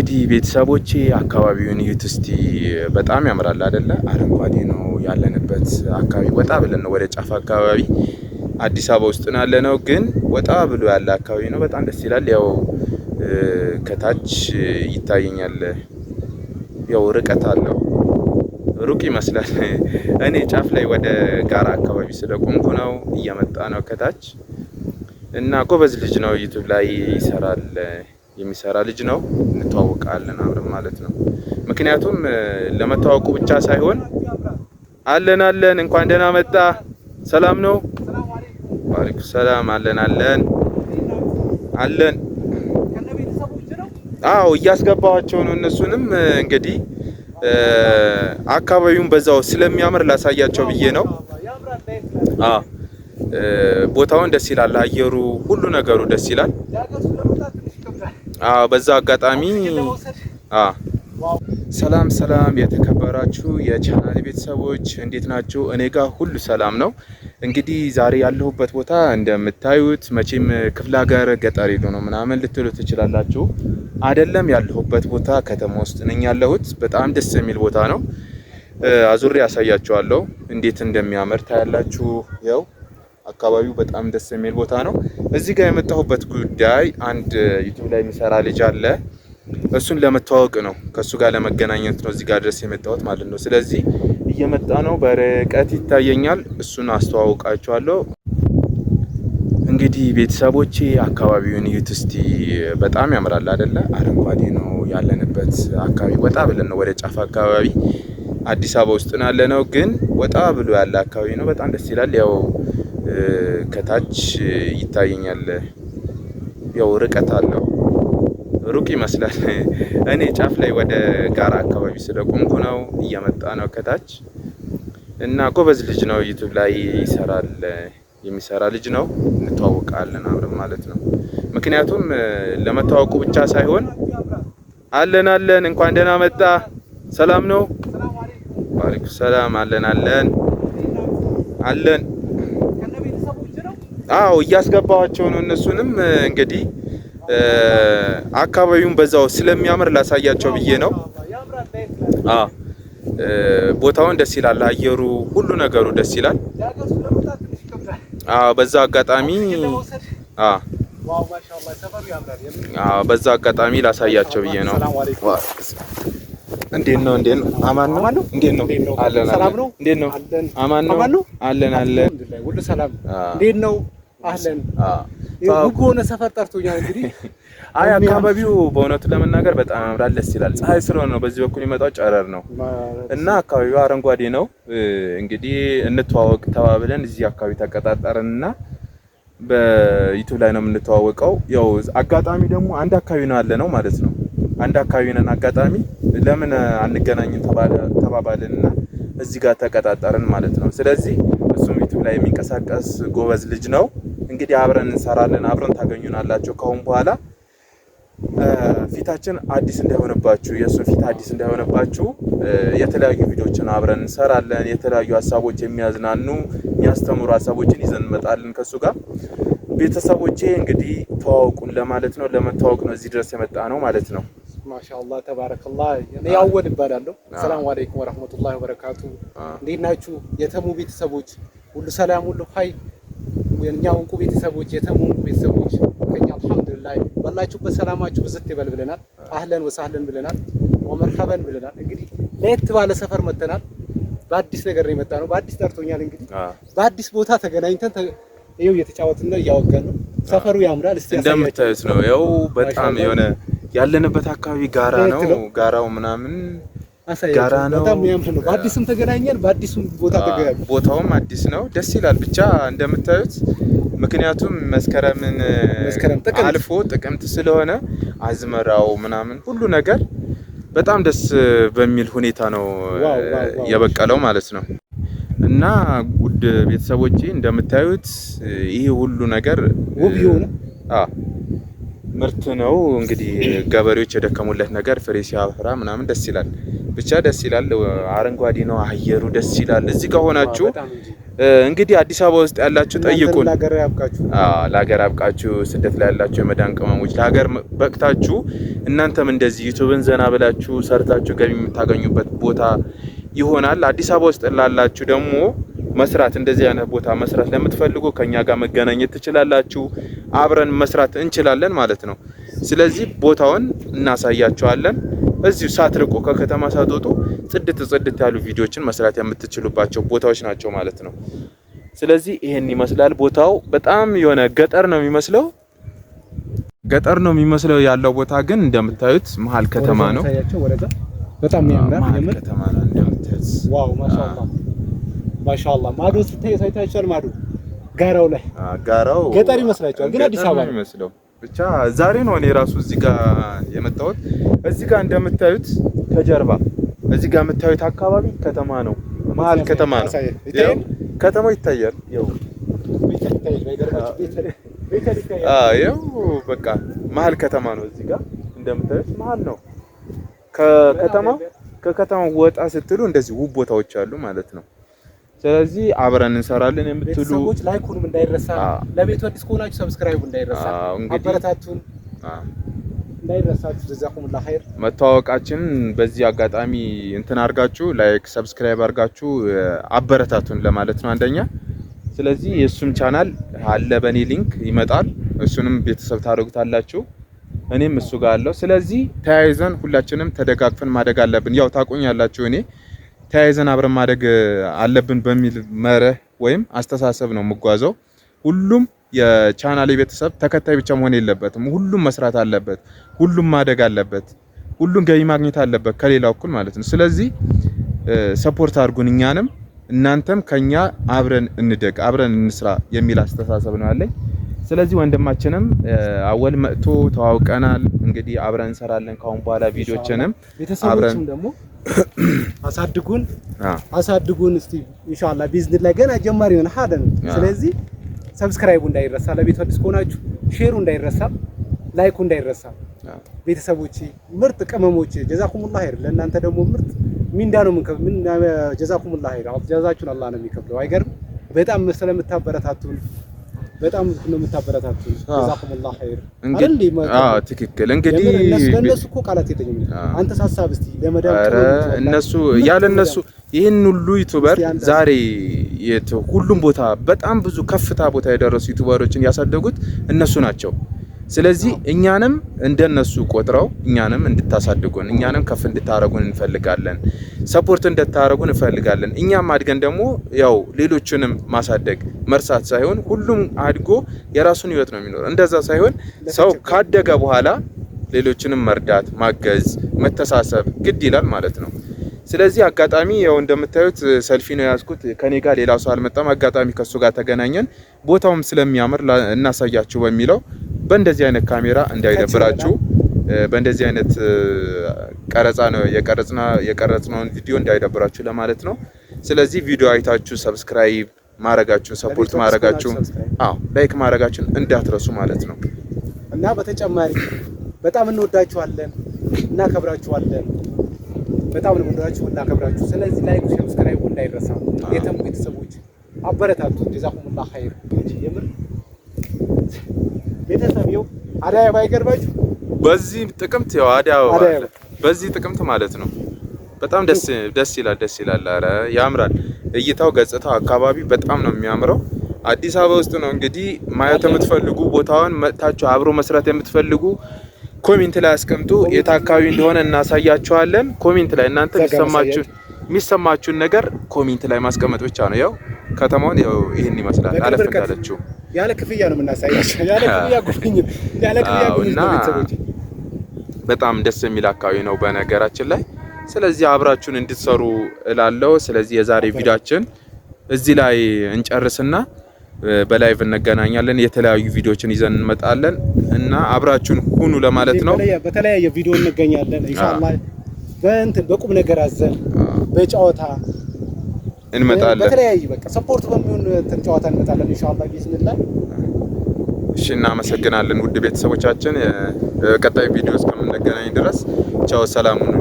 እንግዲህ ቤተሰቦቼ አካባቢውን እዩት እስቲ። በጣም ያምራል አይደለ? አረንጓዴ ነው ያለንበት አካባቢ። ወጣ ብለን ነው ወደ ጫፍ አካባቢ አዲስ አበባ ውስጥ ነው ያለነው፣ ግን ወጣ ብሎ ያለ አካባቢ ነው። በጣም ደስ ይላል። ያው ከታች ይታየኛል፣ ያው ርቀት አለው፣ ሩቅ ይመስላል። እኔ ጫፍ ላይ ወደ ጋራ አካባቢ ስለቆምኩ ነው። እየመጣ ነው ከታች እና ጎበዝ ልጅ ነው። ዩቲዩብ ላይ ይሰራል፣ የሚሰራ ልጅ ነው። እንተዋወቃለን አብረን ማለት ነው። ምክንያቱም ለመተዋወቁ ብቻ ሳይሆን አለን እንኳን ደህና መጣ፣ ሰላም ነው? ወአለይኩም ሰላም። አለን። አዎ እያስገባኋቸው ነው እነሱንም። እንግዲህ አካባቢውን በዛው ስለሚያምር ላሳያቸው ብዬ ነው። ቦታውን ደስ ይላል፣ አየሩ ሁሉ ነገሩ ደስ ይላል። በዛ አጋጣሚ ሰላም የተከበራችሁ የቻናል ቤተሰቦች እንዴት ናችሁ? እኔ ጋር ሁሉ ሰላም ነው። እንግዲህ ዛሬ ያለሁበት ቦታ እንደምታዩት መቼም ክፍለ ሀገር ገጠር ሄዶ ነው ምናምን ልትሉ ትችላላችሁ። አይደለም፣ ያለሁበት ቦታ ከተማ ውስጥ ነኝ ያለሁት። በጣም ደስ የሚል ቦታ ነው። አዙሬ ያሳያችኋለሁ እንዴት እንደሚያምር ታያላችሁ። ያው አካባቢው በጣም ደስ የሚል ቦታ ነው። እዚህ ጋር የመጣሁበት ጉዳይ አንድ ዩቲዩብ ላይ የሚሰራ ልጅ አለ። እሱን ለመተዋወቅ ነው፣ ከሱ ጋር ለመገናኘት ነው እዚህ ጋር ድረስ የመጣሁት ማለት ነው። ስለዚህ እየመጣ ነው፣ በርቀት ይታየኛል። እሱን አስተዋውቃችኋለሁ። እንግዲህ ቤተሰቦቼ አካባቢውን እዩት እስቲ። በጣም ያምራል አይደለ? አረንጓዴ ነው ያለንበት አካባቢ። ወጣ ብለን ነው ወደ ጫፍ አካባቢ አዲስ አበባ ውስጥ ነው ያለነው፣ ግን ወጣ ብሎ ያለ አካባቢ ነው። በጣም ደስ ይላል። ያው ከታች ይታየኛል፣ ያው ርቀት አለው፣ ሩቅ ይመስላል። እኔ ጫፍ ላይ ወደ ጋራ አካባቢ ስለቆምኩ ነው። እየመጣ ነው ከታች እና ጎበዝ ልጅ ነው። ዩቲዩብ ላይ ይሰራል፣ የሚሰራ ልጅ ነው። እንተዋወቃለን አብረን ማለት ነው። ምክንያቱም ለመተዋወቁ ብቻ ሳይሆን አለን እንኳን ደህና መጣ፣ ሰላም ነው? ወአለይኩም ሰላም። አለን። አዎ እያስገባኋቸው ነው እነሱንም። እንግዲህ አካባቢውን በዛው ስለሚያምር ላሳያቸው ብዬ ነው። ቦታውን ደስ ይላል፣ አየሩ ሁሉ ነገሩ ደስ ይላል። በዛ አጋጣሚ ላሳያቸው ብዬ ነው። እንዴት ነው? አማን ነው? እንዴት ነው? አለን። እንዴት ነው? አማን ነው? አለን። ሁሉ ሰላም። እንዴት ነው? አለን። ውብ ሆነ ሰፈር ጠርቶኛል። እንግዲህ አካባቢው በእውነቱ ለመናገር በጣም ያምራል፣ ደስ ይላል። ፀሐይ ስለሆነ ነው፣ በዚህ በኩል የሚመጣው ጨረር ነው እና አካባቢው አረንጓዴ ነው። እንግዲህ እንተዋወቅ ተባብለን እዚህ አካባቢ ተቀጣጠርንና በዩቲዩብ ላይ ነው የምንተዋወቀው። ያው አጋጣሚ ደግሞ አንድ አካባቢ ነው ያለ ነው ማለት ነው። አንድ አካባቢ ነን። አጋጣሚ ለምን አንገናኝም ተባባልንና እዚህ ጋር ተቀጣጠርን ማለት ነው። ስለዚህ እሱም ዩቲዩብ ላይ የሚንቀሳቀስ ጎበዝ ልጅ ነው። እንግዲህ አብረን እንሰራለን፣ አብረን ታገኙናላችሁ። ከአሁን በኋላ ፊታችን አዲስ እንዳይሆንባችሁ፣ የእሱ ፊት አዲስ እንዳይሆንባችሁ የተለያዩ ቪዲዮዎችን አብረን እንሰራለን። የተለያዩ ሀሳቦች፣ የሚያዝናኑ የሚያስተምሩ ሀሳቦችን ይዘን እንመጣለን ከሱ ጋር። ቤተሰቦቼ እንግዲህ ተዋውቁን ለማለት ነው፣ ለመተዋወቅ ነው እዚህ ድረስ የመጣ ነው ማለት ነው። ማሻአላህ ተባረከላህ። እኔ አወል እባላለሁ። ሰላም አለይኩም ወራህመቱላሂ ወበረካቱ። እንዴት ናችሁ የተሙ ቤተሰቦች? ሁሉ ሰላም፣ ሁሉ ሀይ። የኛ እንቁ ቤተሰቦች፣ የተሙ ቤተሰቦች ከኛ አልሐምዱሊላህ ባላችሁበት ሰላማችሁ ብዝት ይበል ብለናል። አህለን ወሳህለን ብለናል፣ ወመርሐበን ብለናል። እንግዲህ ለየት ባለ ሰፈር መተናል። በአዲስ ነገር ነው የመጣ ነው። በአዲስ ጠርቶኛል። እንግዲህ በአዲስ ቦታ ተገናኝተን ይኸው እየተጫወትን ነው፣ እያወጋን ነው። ሰፈሩ ያምራል። እስቲ እንደምታዩት ነው። ያው በጣም የሆነ ያለንበት አካባቢ ጋራ ነው። ጋራው ምናምን ጋራ ነው። በጣም ያምር ነው። በአዲስም ተገናኘን፣ በአዲስም ቦታ ተገናኘን። ቦታውም አዲስ ነው፣ ደስ ይላል። ብቻ እንደምታዩት ምክንያቱም መስከረም አልፎ ጥቅምት ስለሆነ አዝመራው ምናምን ሁሉ ነገር በጣም ደስ በሚል ሁኔታ ነው የበቀለው ማለት ነው። እና ውድ ቤተሰቦቼ እንደምታዩት ይሄ ሁሉ ነገር ውብ ይሆነ ምርት ነው እንግዲህ ገበሬዎች የደከሙለት ነገር ፍሬ ሲያፈራ ምናምን ደስ ይላል። ብቻ ደስ ይላል። አረንጓዴ ነው፣ አየሩ ደስ ይላል። እዚህ ከሆናችሁ እንግዲህ አዲስ አበባ ውስጥ ያላችሁ ጠይቁን። ለሀገር ያብቃችሁ። ስደት ላይ ያላችሁ የመዳን ቅመሞች ለሀገር በቅታችሁ እናንተም እንደዚህ ዩቲዩብን ዘና ብላችሁ ሰርታችሁ ገቢ የምታገኙበት ቦታ ይሆናል። አዲስ አበባ ውስጥ ላላችሁ ደግሞ መስራት እንደዚህ አይነት ቦታ መስራት ለምትፈልጉ ከኛ ጋር መገናኘት ትችላላችሁ። አብረን መስራት እንችላለን ማለት ነው። ስለዚህ ቦታውን እናሳያችኋለን። እዚሁ ሳትርቁ ከከተማ ሳትወጡ ጽድት ያሉ ቪዲዮዎችን መስራት የምትችሉባቸው ቦታዎች ናቸው ማለት ነው። ስለዚህ ይሄን ይመስላል ቦታው። በጣም የሆነ ገጠር ነው የሚመስለው ያለው ቦታ ግን እንደምታዩት መሀል ከተማ ነው። በጣም ያምራል። መሀል ከተማ ነው እንደምታዩት። ዋው ማሻአላህ ማዶ ታይታችኋል። ማዶ ጋራው ላይ ጋራው ገጠር ይመስላችኋል፣ ግን አዲስ አበባ ነው የሚመስለው። ብቻ ዛሬ ነው እኔ ራሱ እዚህ ጋር የመጣሁት። እዚህ ጋር እንደምታዩት ከጀርባ እዚህ ጋር የምታዩት አካባቢ ከተማ ነው፣ መሀል ከተማ ነው። ከተማው ይታያል። ያው ያው በቃ መሀል ከተማ ነው። እዚህ ጋር እንደምታዩት መሀል ነው። ከከተማው ወጣ ስትሉ እንደዚህ ውብ ቦታዎች አሉ ማለት ነው። ስለዚህ አብረን እንሰራለን የምትሉ ሰዎች ላይኩንም እንዳይረሳ፣ ለቤቱ አዲስ ከሆናችሁ ሰብስክራይብ እንዳይረሳ፣ አበረታቱን እንዳይረሳችሁ። ጀዛኩሙላህ ኸይር። መተዋወቃችንን በዚህ አጋጣሚ እንትን አድርጋችሁ ላይክ ሰብስክራይብ አድርጋችሁ አበረታቱን ለማለት ነው አንደኛ። ስለዚህ የሱም ቻናል አለ በኔ ሊንክ ይመጣል። እሱንም ቤተሰብ ታደርጉታላችሁ፣ እኔም እሱ ጋር አለው። ስለዚህ ተያይዘን ሁላችንም ተደጋግፈን ማደግ አለብን። ያው ታቆኛላችሁ እኔ ተያይዘን አብረን ማደግ አለብን በሚል መርህ ወይም አስተሳሰብ ነው የምጓዘው። ሁሉም የቻናሌ ቤተሰብ ተከታይ ብቻ መሆን የለበትም። ሁሉም መስራት አለበት፣ ሁሉም ማደግ አለበት፣ ሁሉም ገቢ ማግኘት አለበት ከሌላው እኩል ማለት ነው። ስለዚህ ሰፖርት አድርጉን፣ እኛንም እናንተም ከኛ አብረን እንደግ፣ አብረን እንስራ የሚል አስተሳሰብ ነው ያለኝ። ስለዚህ ወንድማችንም አወል መጥቶ ተዋውቀናል። እንግዲህ አብረን እንሰራለን ካሁን በኋላ ቪዲዮችንም ቤተሰቦችም ደግሞ አሳድጉን እስቲ ኢንሻአላህ ቢዝነስ ላይ ገና ጀማሪ ሆነ ሀደን። ስለዚህ ሰብስክራይቡ እንዳይረሳ፣ ለቤቱ አዲስ ከሆናችሁ ሼሩ እንዳይረሳ፣ ላይኩ እንዳይረሳ። ቤተሰቦቼ ምርጥ ቅመሞቼ ጀዛኩሙላህ ኸይር። ለእናንተ ደግሞ ምርጥ ሚንዳ ነው ምን ጀዛኩሙላህ ኸይር። ጀዛችሁን አላህ ነው የሚከፍለው። አይገርም? በጣም ስለምታበረታቱን በጣም ነው የምታበረታቱን። ጀዛኩሙላህ ኸይር። እንግዲህ ትክክል። እንግዲህ እነሱ እኮ ቃላት የለኝም። አንተ ሳሳብ እስቲ ለመዳም እነሱ ያለ እነሱ ይሄን ሁሉ ዩቲዩበር ዛሬ ሁሉም ቦታ በጣም ብዙ ከፍታ ቦታ የደረሱ ዩቲዩበሮችን ያሳደጉት እነሱ ናቸው። ስለዚህ እኛንም እንደነሱ ቆጥረው እኛንም እንድታሳድጉን እኛንም ከፍ እንድታረጉን እንፈልጋለን። ሰፖርት እንድታረጉን እንፈልጋለን። እኛም አድገን ደግሞ ያው ሌሎችንም ማሳደግ መርሳት ሳይሆን ሁሉም አድጎ የራሱን ህይወት ነው የሚኖር። እንደዛ ሳይሆን ሰው ካደገ በኋላ ሌሎችንም መርዳት፣ ማገዝ፣ መተሳሰብ ግድ ይላል ማለት ነው። ስለዚህ አጋጣሚ ያው እንደምታዩት ሰልፊ ነው ያዝኩት። ከኔ ጋር ሌላ ሰው አልመጣም። አጋጣሚ ከሱ ጋር ተገናኘን። ቦታውም ስለሚያምር እናሳያችሁ በሚለው በእንደዚህ አይነት ካሜራ እንዳይደብራችሁ በእንደዚህ አይነት ቀረጻ ነው የቀረጽነውን ቪዲዮ እንዳይደብራችሁ ለማለት ነው። ስለዚህ ቪዲዮ አይታችሁ ሰብስክራይብ ማረጋችሁን ሰፖርት ማረጋችሁን ላይክ ማረጋችሁን እንዳትረሱ ማለት ነው። እና በተጨማሪ በጣም እንወዳችኋለን፣ እናከብራችኋለን። በጣም ነው የምንወዳችሁ እናከብራችሁ። ስለዚህ ላይክ ሰብስክራይብ እንዳይረሳ። የተሙ ቤተሰቦች አበረታቱ። ጀዛኩሙላህ ኸይር። የምር ቤተሰብየው አዳይ ባይገርባችሁ በዚህ ጥቅምት ያው አዳይ በዚህ ጥቅምት ማለት ነው። በጣም ደስ ይላል። አረ ያምራል። እይታው ገጽታው አካባቢ በጣም ነው የሚያምረው። አዲስ አበባ ውስጥ ነው እንግዲህ ማየት የምትፈልጉ ቦታውን መጥታችሁ አብሮ መስራት የምትፈልጉ ኮሜንት ላይ አስቀምጡ። የት አካባቢ እንደሆነ እናሳያችኋለን። ኮሜንት ላይ እናንተ የሚሰማችሁን ነገር ኮሜንት ላይ ማስቀመጥ ብቻ ነው። ያው ከተማውን ያው ይሄን ይመስላል። አለፍ እንዳለችው ያለ ክፍያ ነው የምናሳያችሁ። ያለ ክፍያ እና በጣም ደስ የሚል አካባቢ ነው በነገራችን ላይ። ስለዚህ አብራችሁን እንድትሰሩ እላለሁ። ስለዚህ የዛሬ ቪዲዮአችን እዚህ ላይ እንጨርስና በላይቭ እንገናኛለን። የተለያዩ ቪዲዮዎችን ይዘን እንመጣለን እና አብራችሁን ሁኑ ለማለት ነው። በተለያየ ቪዲዮ እንገናኛለን ኢንሻአላህ። በቁም ነገር አዘል በጨዋታ እንመጣለን። በተለያየ በቃ ሰፖርት በሚሆን ጨዋታ እንመጣለን ኢንሻአላህ ቢስሚላህ። እሺ እናመሰግናለን ውድ ቤተሰቦቻችን። ቀጣይ ቪዲዮ እስከምንገናኝ ድረስ ቻው፣ ሰላም ሁኑ።